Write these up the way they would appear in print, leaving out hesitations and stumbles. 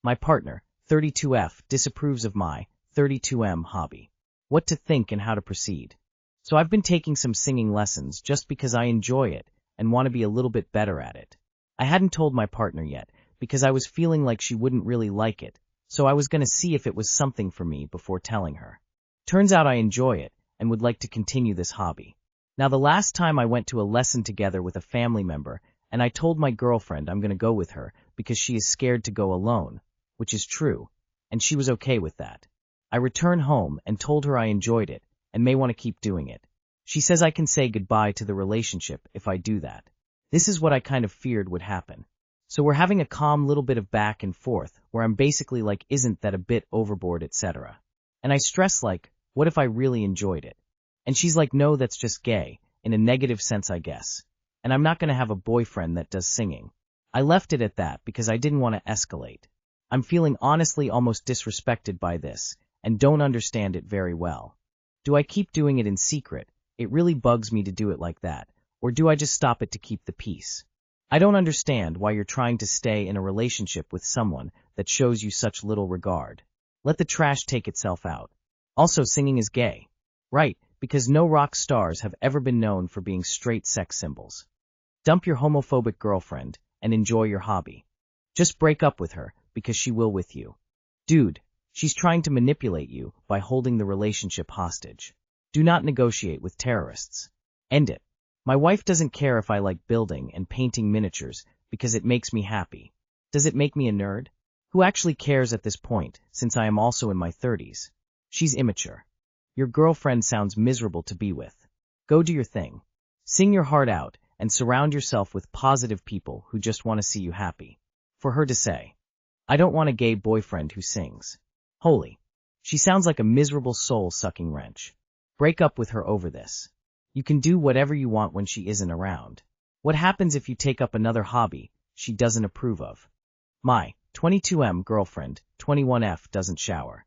My partner, 32F, disapproves of my 32M hobby. What to think and how to proceed. So I've been taking some singing lessons just because I enjoy it and want to be a little bit better at it. I hadn't told my partner yet because I was feeling like she wouldn't really like it, so I was going to see if it was something for me before telling her. Turns out I enjoy it and would like to continue this hobby. Now, the last time I went to a lesson together with a family member, and I told my girlfriend I'm going to go with her because she is scared to go alone, which is true, and she was okay with that. I returned home and told her I enjoyed it and may want to keep doing it. She says I can say goodbye to the relationship if I do that. This is what I kind of feared would happen. So we're having a calm little bit of back and forth where I'm basically like, isn't that a bit overboard, etc. And I stress like, what if I really enjoyed it? And she's like, no, that's just gay, in a negative sense, I guess. And I'm not going to have a boyfriend that does singing. I left it at that because I didn't want to escalate. I'm feeling honestly almost disrespected by this and don't understand it very well. Do I keep doing it in secret? It really bugs me to do it like that. Or do I just stop it to keep the peace? I don't understand why you're trying to stay in a relationship with someone that shows you such little regard. Let the trash take itself out. Also, singing is gay. Right, because no rock stars have ever been known for being straight sex symbols. Dump your homophobic girlfriend and enjoy your hobby. Just break up with her because she will with you. Dude, she's trying to manipulate you by holding the relationship hostage. Do not negotiate with terrorists. End it. My wife doesn't care if I like building and painting miniatures because it makes me happy. Does it make me a nerd? Who actually cares at this point, since I am also in my 30s? She's immature. Your girlfriend sounds miserable to be with. Go do your thing. Sing your heart out and surround yourself with positive people who just want to see you happy. For her to say, I don't want a gay boyfriend who sings. Holy. She sounds like a miserable soul-sucking wrench. Break up with her over this. You can do whatever you want when she isn't around. What happens if you take up another hobby she doesn't approve of? My 22M girlfriend, 21F, doesn't shower.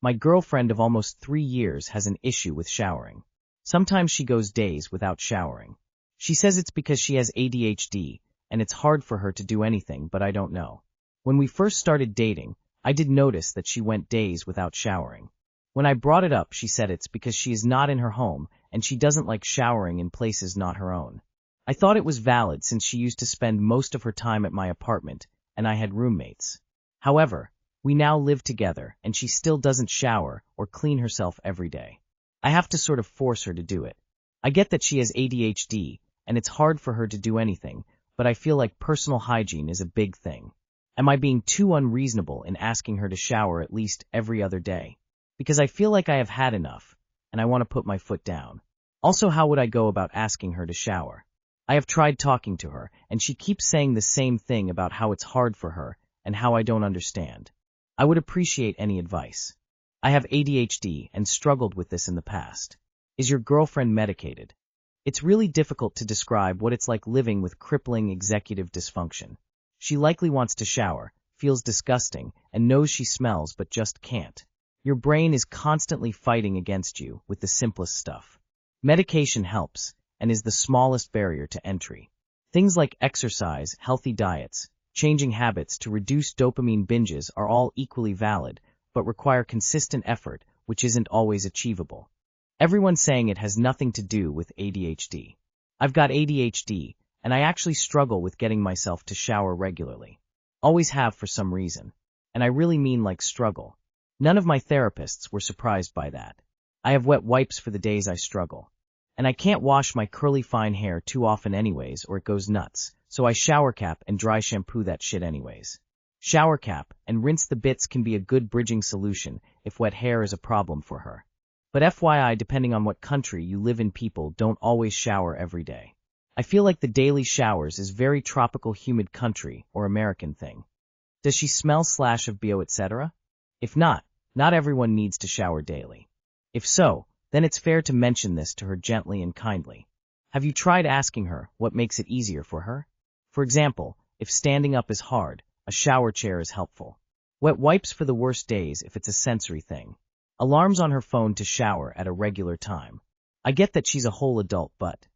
My girlfriend of almost 3 years has an issue with showering. Sometimes she goes days without showering. She says it's because she has ADHD, and it's hard for her to do anything, but I don't know. When we first started dating, I did notice that she went days without showering. When I brought it up, she said it's because she is not in her home, and she doesn't like showering in places not her own. I thought it was valid since she used to spend most of her time at my apartment, and I had roommates. However, we now live together, and she still doesn't shower or clean herself every day. I have to sort of force her to do it. I get that she has ADHD, and it's hard for her to do anything, but I feel like personal hygiene is a big thing. Am I being too unreasonable in asking her to shower at least every other day? Because I feel like I have had enough, and I want to put my foot down. Also, how would I go about asking her to shower? I have tried talking to her, and she keeps saying the same thing about how it's hard for her and how I don't understand. I would appreciate any advice. I have ADHD and struggled with this in the past. Is your girlfriend medicated? It's really difficult to describe what it's like living with crippling executive dysfunction. She likely wants to shower, feels disgusting, and knows she smells but just can't. Your brain is constantly fighting against you with the simplest stuff. Medication helps and is the smallest barrier to entry. Things like exercise, healthy diets, changing habits to reduce dopamine binges are all equally valid, but require consistent effort, which isn't always achievable. Everyone's saying it has nothing to do with ADHD. I've got ADHD, and I actually struggle with getting myself to shower regularly. Always have for some reason. And I really mean like struggle. None of my therapists were surprised by that. I have wet wipes for the days I struggle. And I can't wash my curly fine hair too often anyways or it goes nuts, so I shower cap and dry shampoo that shit anyways. Shower cap and rinse the bits can be a good bridging solution if wet hair is a problem for her. But FYI, depending on what country you live in, people don't always shower every day. I feel like the daily showers is very tropical humid country or American thing. Does she smell / of BO etc.? If not everyone needs to shower daily. If so, then it's fair to mention this to her gently and kindly. Have you tried asking her what makes it easier for her? For example, if standing up is hard, a shower chair is helpful. Wet wipes for the worst days if it's a sensory thing. Alarms on her phone to shower at a regular time. I get that she's a whole adult, but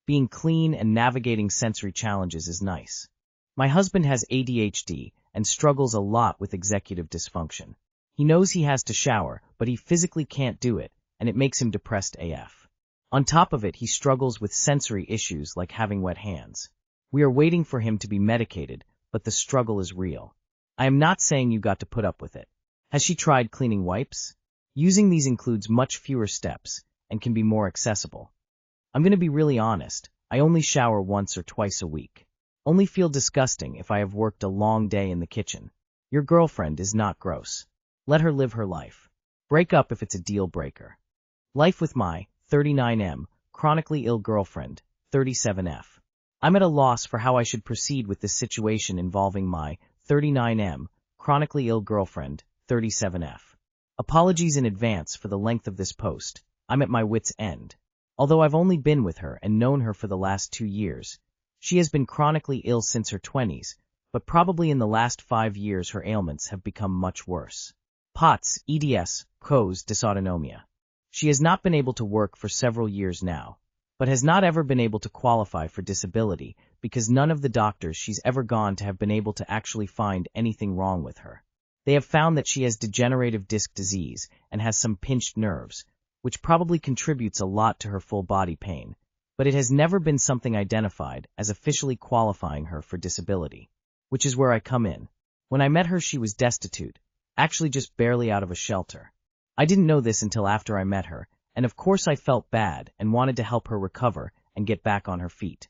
being clean and navigating sensory challenges is nice. My husband has ADHD, and struggles a lot with executive dysfunction. He knows he has to shower, but he physically can't do it, and it makes him depressed AF. On top of it, he struggles with sensory issues like having wet hands. We are waiting for him to be medicated, but the struggle is real. I am not saying you got to put up with it. Has she tried cleaning wipes? Using these includes much fewer steps and can be more accessible. I'm going to be really honest. I only shower once or twice a week. Only feel disgusting if I have worked a long day in the kitchen. Your girlfriend is not gross. Let her live her life. Break up if it's a deal breaker. Life with my 39M, chronically ill girlfriend, 37F. I'm at a loss for how I should proceed with this situation involving my 39M, chronically ill girlfriend, 37F. Apologies in advance for the length of this post. I'm at my wit's end. Although I've only been with her and known her for the last 2 years, she has been chronically ill since her 20s, but probably in the last 5 years her ailments have become much worse. POTS, EDS, COS, dysautonomia. She has not been able to work for several years now, but has not ever been able to qualify for disability because none of the doctors she's ever gone to have been able to actually find anything wrong with her. They have found that she has degenerative disc disease and has some pinched nerves, which probably contributes a lot to her full body pain, but it has never been something identified as officially qualifying her for disability, which is where I come in. When I met her, she was destitute, actually just barely out of a shelter. I didn't know this until after I met her, and of course I felt bad and wanted to help her recover and get back on her feet.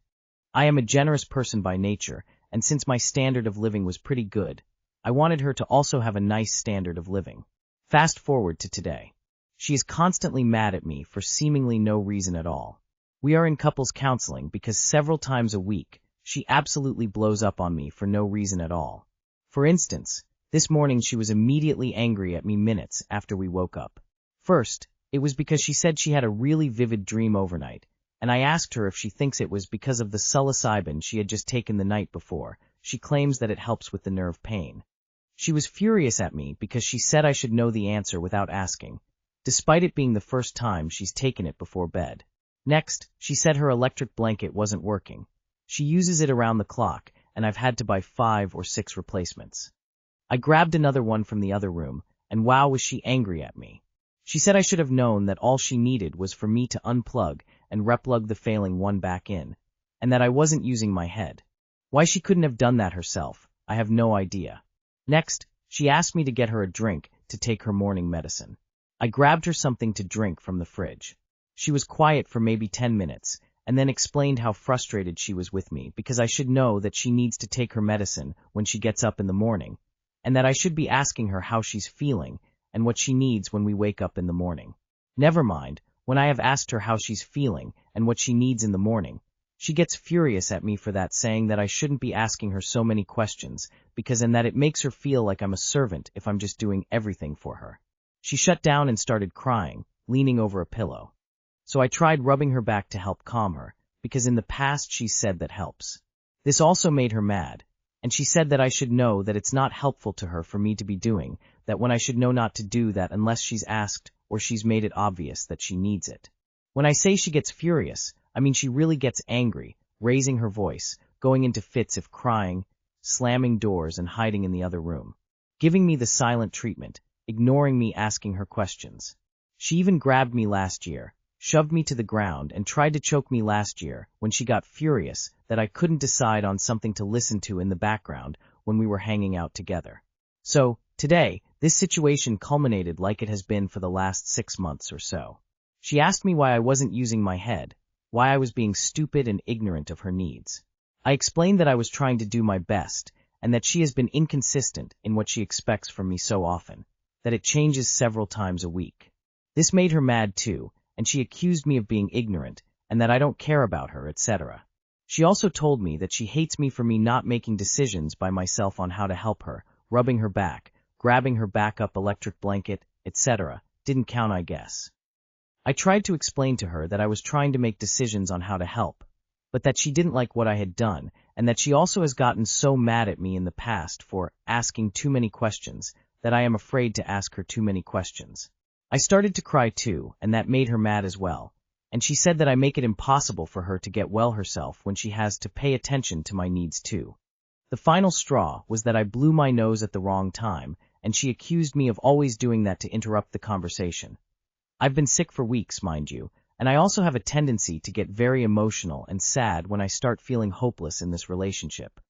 I am a generous person by nature, and since my standard of living was pretty good, I wanted her to also have a nice standard of living. Fast forward to today. She is constantly mad at me for seemingly no reason at all. We are in couples counseling because several times a week, she absolutely blows up on me for no reason at all. For instance, this morning she was immediately angry at me minutes after we woke up. First, it was because she said she had a really vivid dream overnight, and I asked her if she thinks it was because of the psilocybin she had just taken the night before. She claims that it helps with the nerve pain. She was furious at me because she said I should know the answer without asking, despite it being the first time she's taken it before bed. Next, she said her electric blanket wasn't working. She uses it around the clock, and I've had to buy 5 or 6 replacements. I grabbed another one from the other room, and wow was she angry at me. She said I should have known that all she needed was for me to unplug and replug the failing one back in, and that I wasn't using my head. Why she couldn't have done that herself, I have no idea. Next, she asked me to get her a drink to take her morning medicine. I grabbed her something to drink from the fridge. She was quiet for maybe 10 minutes, and then explained how frustrated she was with me because I should know that she needs to take her medicine when she gets up in the morning, and that I should be asking her how she's feeling and what she needs when we wake up in the morning. Never mind, when I have asked her how she's feeling and what she needs in the morning, she gets furious at me for that, saying that I shouldn't be asking her so many questions because and that it makes her feel like I'm a servant if I'm just doing everything for her. She shut down and started crying, leaning over a pillow. So I tried rubbing her back to help calm her, because in the past she said that helps. This also made her mad, and she said that I should know that it's not helpful to her for me to be doing that when I should know not to do that unless she's asked or she's made it obvious that she needs it. When I say she gets furious, I mean she really gets angry, raising her voice, going into fits if crying, slamming doors and hiding in the other room, giving me the silent treatment, ignoring me asking her questions. She even grabbed me last year, shoved me to the ground, and tried to choke me last year when she got furious that I couldn't decide on something to listen to in the background when we were hanging out together. So, today, this situation culminated like it has been for the last 6 months or so. She asked me why I wasn't using my head, why I was being stupid and ignorant of her needs. I explained that I was trying to do my best, and that she has been inconsistent in what she expects from me so often, that it changes several times a week. This made her mad too, and she accused me of being ignorant, and that I don't care about her, etc. She also told me that she hates me for me not making decisions by myself on how to help her, rubbing her back, grabbing her backup electric blanket, etc. Didn't count, I guess. I tried to explain to her that I was trying to make decisions on how to help, but that she didn't like what I had done, and that she also has gotten so mad at me in the past for asking too many questions that I am afraid to ask her too many questions. I started to cry too, and that made her mad as well, and she said that I make it impossible for her to get well herself when she has to pay attention to my needs too. The final straw was that I blew my nose at the wrong time, and she accused me of always doing that to interrupt the conversation. I've been sick for weeks, mind you, and I also have a tendency to get very emotional and sad when I start feeling hopeless in this relationship.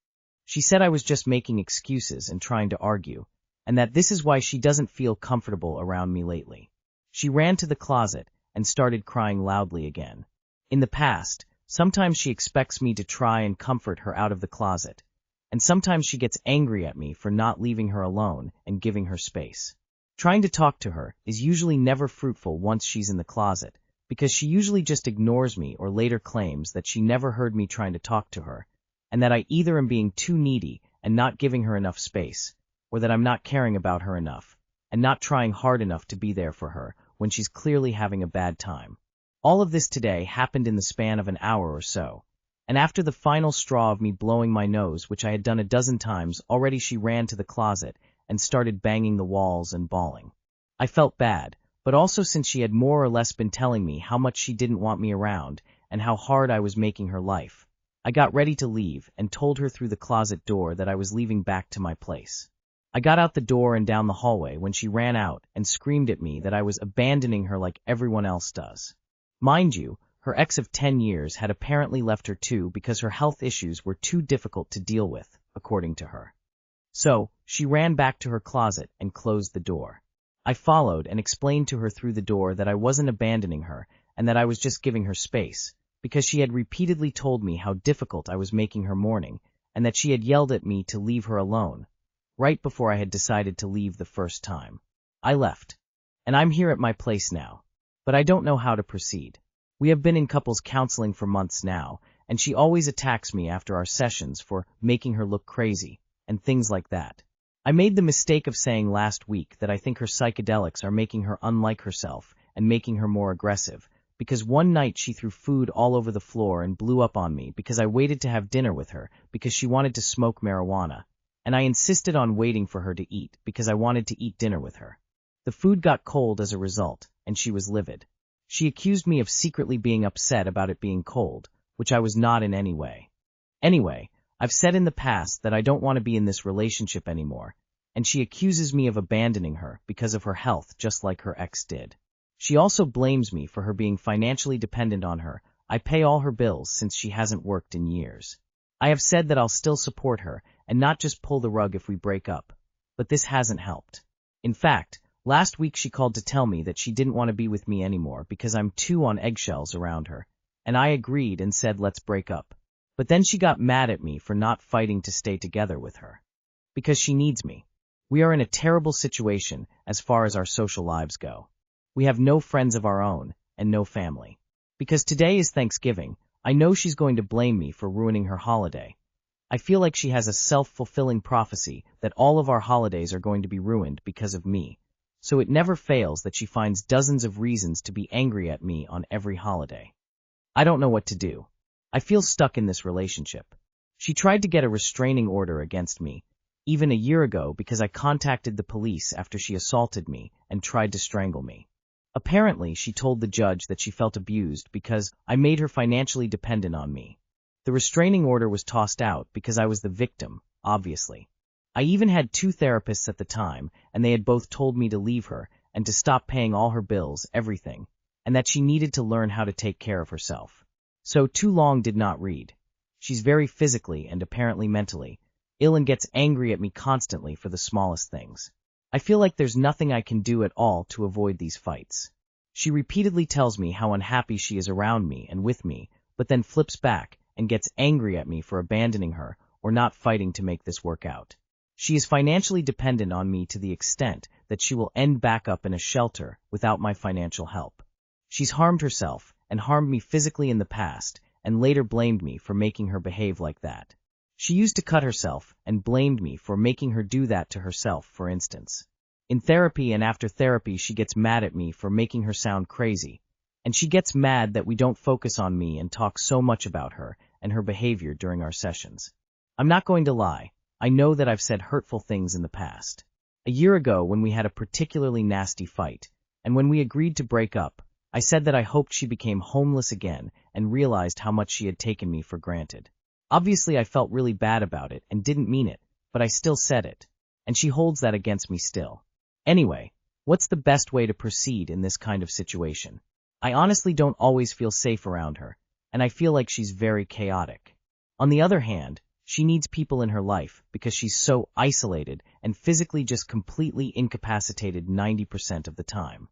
She said I was just making excuses and trying to argue, and that this is why she doesn't feel comfortable around me lately. She ran to the closet and started crying loudly again. In the past, sometimes she expects me to try and comfort her out of the closet, and sometimes she gets angry at me for not leaving her alone and giving her space. Trying to talk to her is usually never fruitful once she's in the closet, because she usually just ignores me or later claims that she never heard me trying to talk to her, and that I either am being too needy and not giving her enough space, or that I'm not caring about her enough, and not trying hard enough to be there for her when she's clearly having a bad time. All of this today happened in the span of an hour or so, and after the final straw of me blowing my nose, which I had done a dozen times, already she ran to the closet and started banging the walls and bawling. I felt bad, but also since she had more or less been telling me how much she didn't want me around and how hard I was making her life, I got ready to leave and told her through the closet door that I was leaving back to my place. I got out the door and down the hallway when she ran out and screamed at me that I was abandoning her like everyone else does. Mind you, her ex of 10 years had apparently left her too because her health issues were too difficult to deal with, according to her. So, she ran back to her closet and closed the door. I followed and explained to her through the door that I wasn't abandoning her and that I was just giving her space, because she had repeatedly told me how difficult I was making her morning and that she had yelled at me to leave her alone, right before I had decided to leave the first time. I left, and I'm here at my place now, but I don't know how to proceed. We have been in couples counseling for months now, and she always attacks me after our sessions for making her look crazy, and things like that. I made the mistake of saying last week that I think her psychedelics are making her unlike herself and making her more aggressive, because one night she threw food all over the floor and blew up on me because I waited to have dinner with her because she wanted to smoke marijuana, and I insisted on waiting for her to eat because I wanted to eat dinner with her. The food got cold as a result, and she was livid. She accused me of secretly being upset about it being cold, which I was not in any way. Anyway, I've said in the past that I don't want to be in this relationship anymore, and she accuses me of abandoning her because of her health just like her ex did. She also blames me for her being financially dependent on her. I pay all her bills since she hasn't worked in years. I have said that I'll still support her and not just pull the rug if we break up, but this hasn't helped. In fact, last week she called to tell me that she didn't want to be with me anymore because I'm too on eggshells around her, and I agreed and said let's break up. But then she got mad at me for not fighting to stay together with her. Because she needs me. We are in a terrible situation as far as our social lives go. We have no friends of our own and no family. Because today is Thanksgiving, I know she's going to blame me for ruining her holiday. I feel like she has a self-fulfilling prophecy that all of our holidays are going to be ruined because of me. So it never fails that she finds dozens of reasons to be angry at me on every holiday. I don't know what to do. I feel stuck in this relationship. She tried to get a restraining order against me, even a year ago, because I contacted the police after she assaulted me and tried to strangle me. Apparently, she told the judge that she felt abused because I made her financially dependent on me. The restraining order was tossed out because I was the victim, obviously. I even had 2 therapists at the time, and they had both told me to leave her and to stop paying all her bills, everything, and that she needed to learn how to take care of herself. So too long did not read. She's very physically and apparently mentally ill and gets angry at me constantly for the smallest things. I feel like there's nothing I can do at all to avoid these fights. She repeatedly tells me how unhappy she is around me and with me, but then flips back and gets angry at me for abandoning her or not fighting to make this work out. She is financially dependent on me to the extent that she will end back up in a shelter without my financial help. She's harmed herself and harmed me physically in the past and later blamed me for making her behave like that. She used to cut herself and blamed me for making her do that to herself, for instance. In therapy and after therapy, she gets mad at me for making her sound crazy, and she gets mad that we don't focus on me and talk so much about her and her behavior during our sessions. I'm not going to lie, I know that I've said hurtful things in the past. A year ago, when we had a particularly nasty fight, and when we agreed to break up, I said that I hoped she became homeless again and realized how much she had taken me for granted. Obviously, I felt really bad about it and didn't mean it, but I still said it. And she holds that against me still. Anyway, what's the best way to proceed in this kind of situation? I honestly don't always feel safe around her, and I feel like she's very chaotic. On the other hand, she needs people in her life because she's so isolated and physically just completely incapacitated 90% of the time.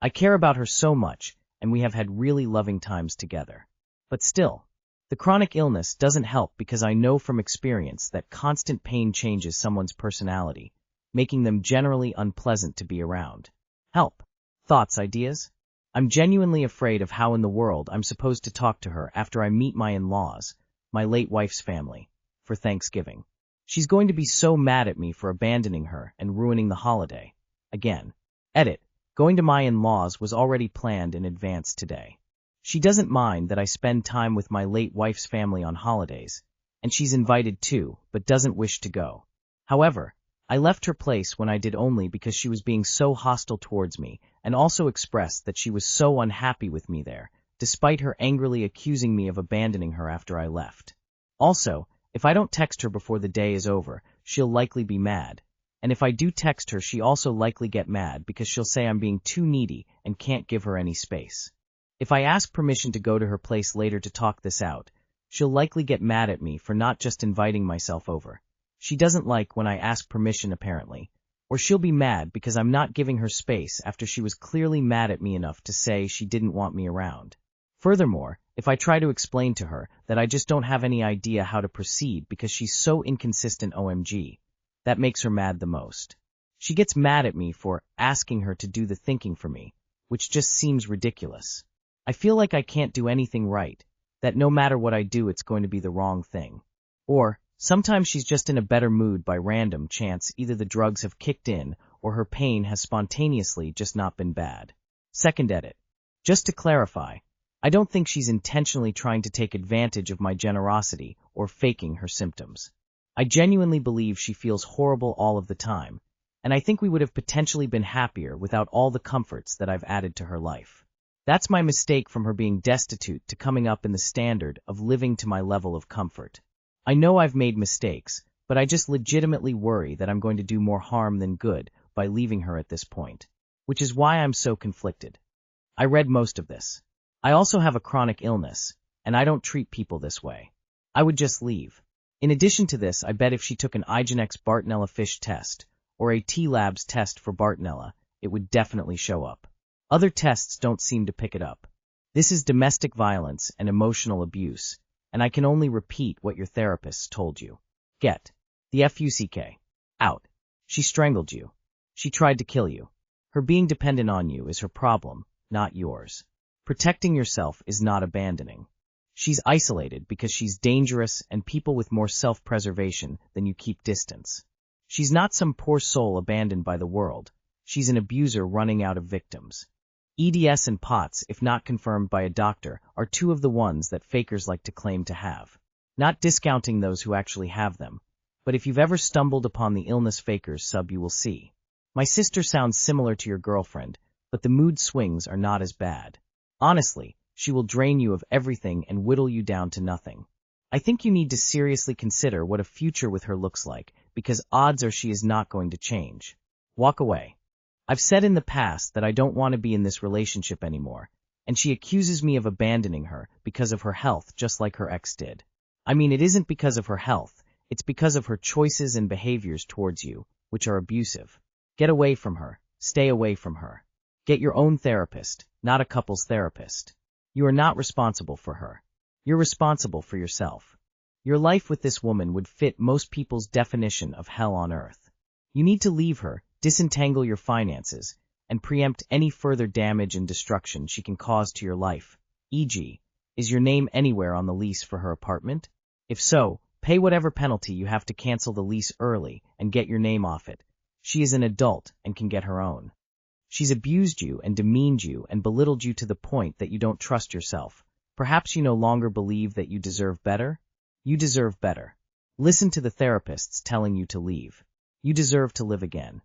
I care about her so much, and we have had really loving times together. But still, the chronic illness doesn't help because I know from experience that constant pain changes someone's personality, making them generally unpleasant to be around. Help. Thoughts, ideas? I'm genuinely afraid of how in the world I'm supposed to talk to her after I meet my in-laws, my late wife's family, for Thanksgiving. She's going to be so mad at me for abandoning her and ruining the holiday. Again. Edit. Going to my in-laws was already planned in advance today. She doesn't mind that I spend time with my late wife's family on holidays, and she's invited too, but doesn't wish to go. However, I left her place when I did only because she was being so hostile towards me and also expressed that she was so unhappy with me there, despite her angrily accusing me of abandoning her after I left. Also, if I don't text her before the day is over, she'll likely be mad. And if I do text her, she also likely get mad because she'll say I'm being too needy and can't give her any space. If I ask permission to go to her place later to talk this out, she'll likely get mad at me for not just inviting myself over. She doesn't like when I ask permission apparently, or she'll be mad because I'm not giving her space after she was clearly mad at me enough to say she didn't want me around. Furthermore, if I try to explain to her that I just don't have any idea how to proceed because she's so inconsistent OMG, that makes her mad the most. She gets mad at me for asking her to do the thinking for me, which just seems ridiculous. I feel like I can't do anything right, that no matter what I do it's going to be the wrong thing. Or, sometimes she's just in a better mood by random chance, either the drugs have kicked in or her pain has spontaneously just not been bad. Second edit. Just to clarify, I don't think she's intentionally trying to take advantage of my generosity or faking her symptoms. I genuinely believe she feels horrible all of the time, and I think we would have potentially been happier without all the comforts that I've added to her life. That's my mistake from her being destitute to coming up in the standard of living to my level of comfort. I know I've made mistakes, but I just legitimately worry that I'm going to do more harm than good by leaving her at this point, which is why I'm so conflicted. I read most of this. I also have a chronic illness, and I don't treat people this way. I would just leave. In addition to this, I bet if she took an Igenex Bartonella fish test, or a T-Labs test for Bartonella, it would definitely show up. Other tests don't seem to pick it up. This is domestic violence and emotional abuse, and I can only repeat what your therapist told you. Get the FUCK out. She strangled you. She tried to kill you. Her being dependent on you is her problem, not yours. Protecting yourself is not abandoning. She's isolated because she's dangerous and people with more self-preservation than you keep distance. She's not some poor soul abandoned by the world. She's an abuser running out of victims. EDS and POTS, if not confirmed by a doctor, are two of the ones that fakers like to claim to have. Not discounting those who actually have them, but if you've ever stumbled upon the illness fakers sub you will see. My sister sounds similar to your girlfriend, but the mood swings are not as bad. Honestly, she will drain you of everything and whittle you down to nothing. I think you need to seriously consider what a future with her looks like, because odds are she is not going to change. Walk away. I've said in the past that I don't want to be in this relationship anymore, and she accuses me of abandoning her because of her health just like her ex did. I mean, it isn't because of her health, it's because of her choices and behaviors towards you, which are abusive. Get away from her. Stay away from her. Get your own therapist, not a couple's therapist. You are not responsible for her. You're responsible for yourself. Your life with this woman would fit most people's definition of hell on earth. You need to leave her, disentangle your finances, and preempt any further damage and destruction she can cause to your life. E.g., is your name anywhere on the lease for her apartment? If so, pay whatever penalty you have to cancel the lease early and get your name off it. She is an adult and can get her own. She's abused you and demeaned you and belittled you to the point that you don't trust yourself. Perhaps you no longer believe that you deserve better? You deserve better. Listen to the therapists telling you to leave. You deserve to live again.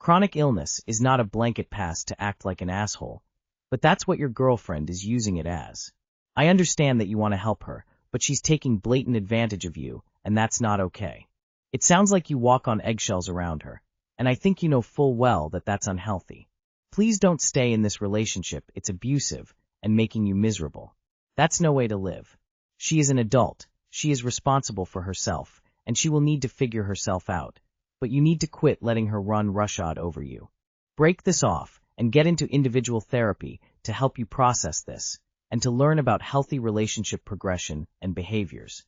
Chronic illness is not a blanket pass to act like an asshole, but that's what your girlfriend is using it as. I understand that you want to help her, but she's taking blatant advantage of you, and that's not okay. It sounds like you walk on eggshells around her, and I think you know full well that that's unhealthy. Please don't stay in this relationship. It's abusive and making you miserable. That's no way to live. She is an adult, she is responsible for herself, and she will need to figure herself out. But you need to quit letting her run roughshod over you. Break this off and get into individual therapy to help you process this, and to learn about healthy relationship progression and behaviors.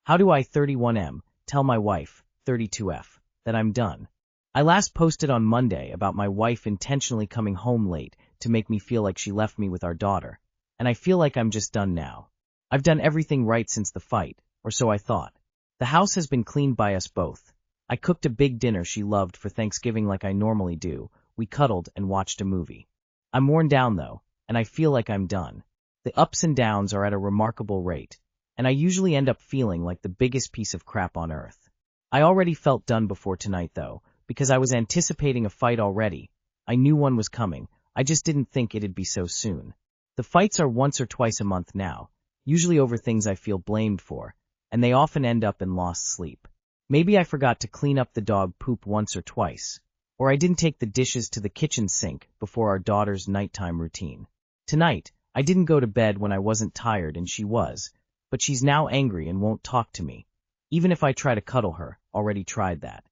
How do I, 31M, tell my wife, 32F, that I'm done? I last posted on Monday about my wife intentionally coming home late to make me feel like she left me with our daughter, and I feel like I'm just done now. I've done everything right since the fight, or so I thought. The house has been cleaned by us both. I cooked a big dinner she loved for Thanksgiving like I normally do. We cuddled and watched a movie. I'm worn down though, and I feel like I'm done. The ups and downs are at a remarkable rate, and I usually end up feeling like the biggest piece of crap on earth. I already felt done before tonight though, because I was anticipating a fight already. I knew one was coming, I just didn't think it'd be so soon. The fights are once or twice a month now, usually over things I feel blamed for, and they often end up in lost sleep. Maybe I forgot to clean up the dog poop once or twice, or I didn't take the dishes to the kitchen sink before our daughter's nighttime routine. Tonight, I didn't go to bed when I wasn't tired and she was, but she's now angry and won't talk to me. Even if I try to cuddle her, already tried that.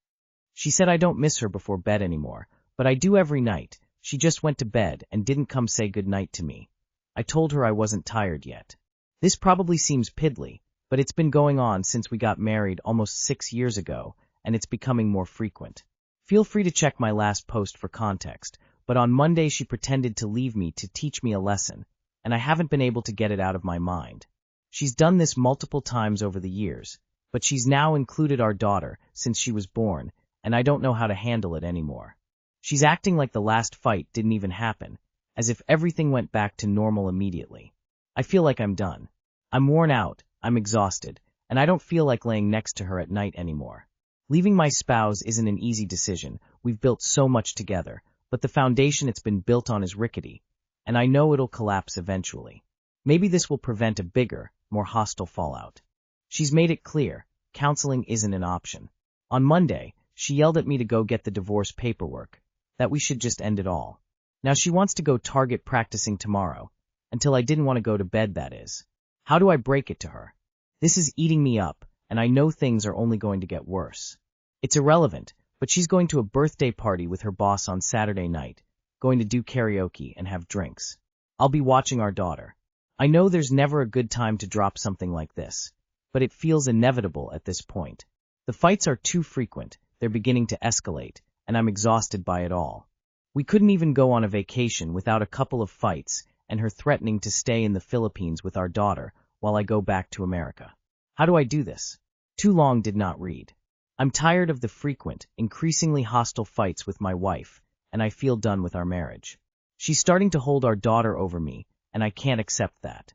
She said I don't miss her before bed anymore, but I do every night. She just went to bed and didn't come say goodnight to me. I told her I wasn't tired yet. This probably seems piddly, but it's been going on since we got married almost 6 years ago, and it's becoming more frequent. Feel free to check my last post for context, but on Monday she pretended to leave me to teach me a lesson, and I haven't been able to get it out of my mind. She's done this multiple times over the years, but she's now included our daughter since she was born, and I don't know how to handle it anymore. She's acting like the last fight didn't even happen, as if everything went back to normal immediately. I feel like I'm done. I'm worn out, I'm exhausted, and I don't feel like laying next to her at night anymore. Leaving my spouse isn't an easy decision. We've built so much together, but the foundation it's been built on is rickety, and I know it'll collapse eventually. Maybe this will prevent a bigger, more hostile fallout. She's made it clear, counseling isn't an option. On Monday, she yelled at me to go get the divorce paperwork, that we should just end it all. Now she wants to go target practicing tomorrow, until I didn't want to go to bed, that is. How do I break it to her? This is eating me up, and I know things are only going to get worse. It's irrelevant, but she's going to a birthday party with her boss on Saturday night, going to do karaoke and have drinks. I'll be watching our daughter. I know there's never a good time to drop something like this, but it feels inevitable at this point. The fights are too frequent, they're beginning to escalate, and I'm exhausted by it all. We couldn't even go on a vacation without a couple of fights and her threatening to stay in the Philippines with our daughter while I go back to America. How do I do this? Too long did not read. I'm tired of the frequent, increasingly hostile fights with my wife, and I feel done with our marriage. She's starting to hold our daughter over me, and I can't accept that.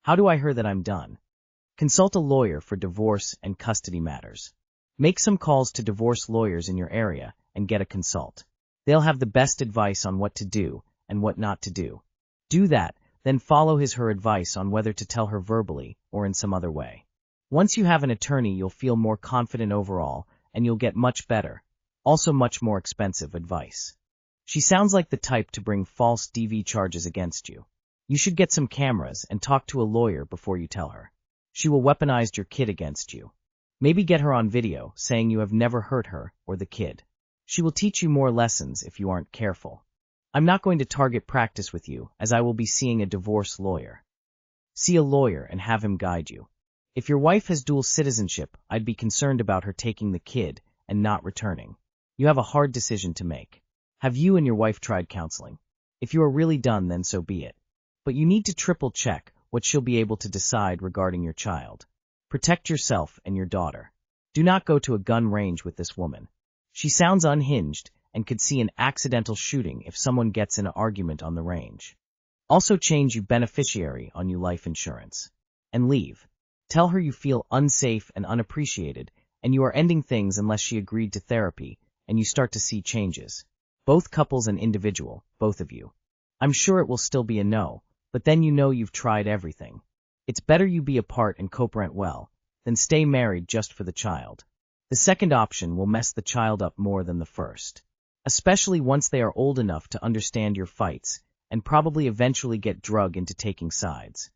How do I her that I'm done? Consult a lawyer for divorce and custody matters. Make some calls to divorce lawyers in your area and get a consult. They'll have the best advice on what to do and what not to do. Do that, then follow her advice on whether to tell her verbally or in some other way. Once you have an attorney, you'll feel more confident overall, and you'll get much better, also much more expensive advice. She sounds like the type to bring false DV charges against you. You should get some cameras and talk to a lawyer before you tell her. She will weaponize your kid against you. Maybe get her on video saying you have never hurt her or the kid. She will teach you more lessons if you aren't careful. I'm not going to target practice with you, as I will be seeing a divorce lawyer. See a lawyer and have him guide you. If your wife has dual citizenship, I'd be concerned about her taking the kid and not returning. You have a hard decision to make. Have you and your wife tried counseling? If you are really done, then so be it. But you need to triple check what she'll be able to decide regarding your child. Protect yourself and your daughter. Do not go to a gun range with this woman. She sounds unhinged and could see an accidental shooting if someone gets in an argument on the range. Also change you beneficiary on you life insurance. And leave. Tell her you feel unsafe and unappreciated, and you are ending things unless she agreed to therapy, and you start to see changes. Both couples and individual, both of you. I'm sure it will still be a no, but then you know you've tried everything. It's better you be apart and co-parent well, than stay married just for the child. The second option will mess the child up more than the first, especially once they are old enough to understand your fights and probably eventually get drug into taking sides.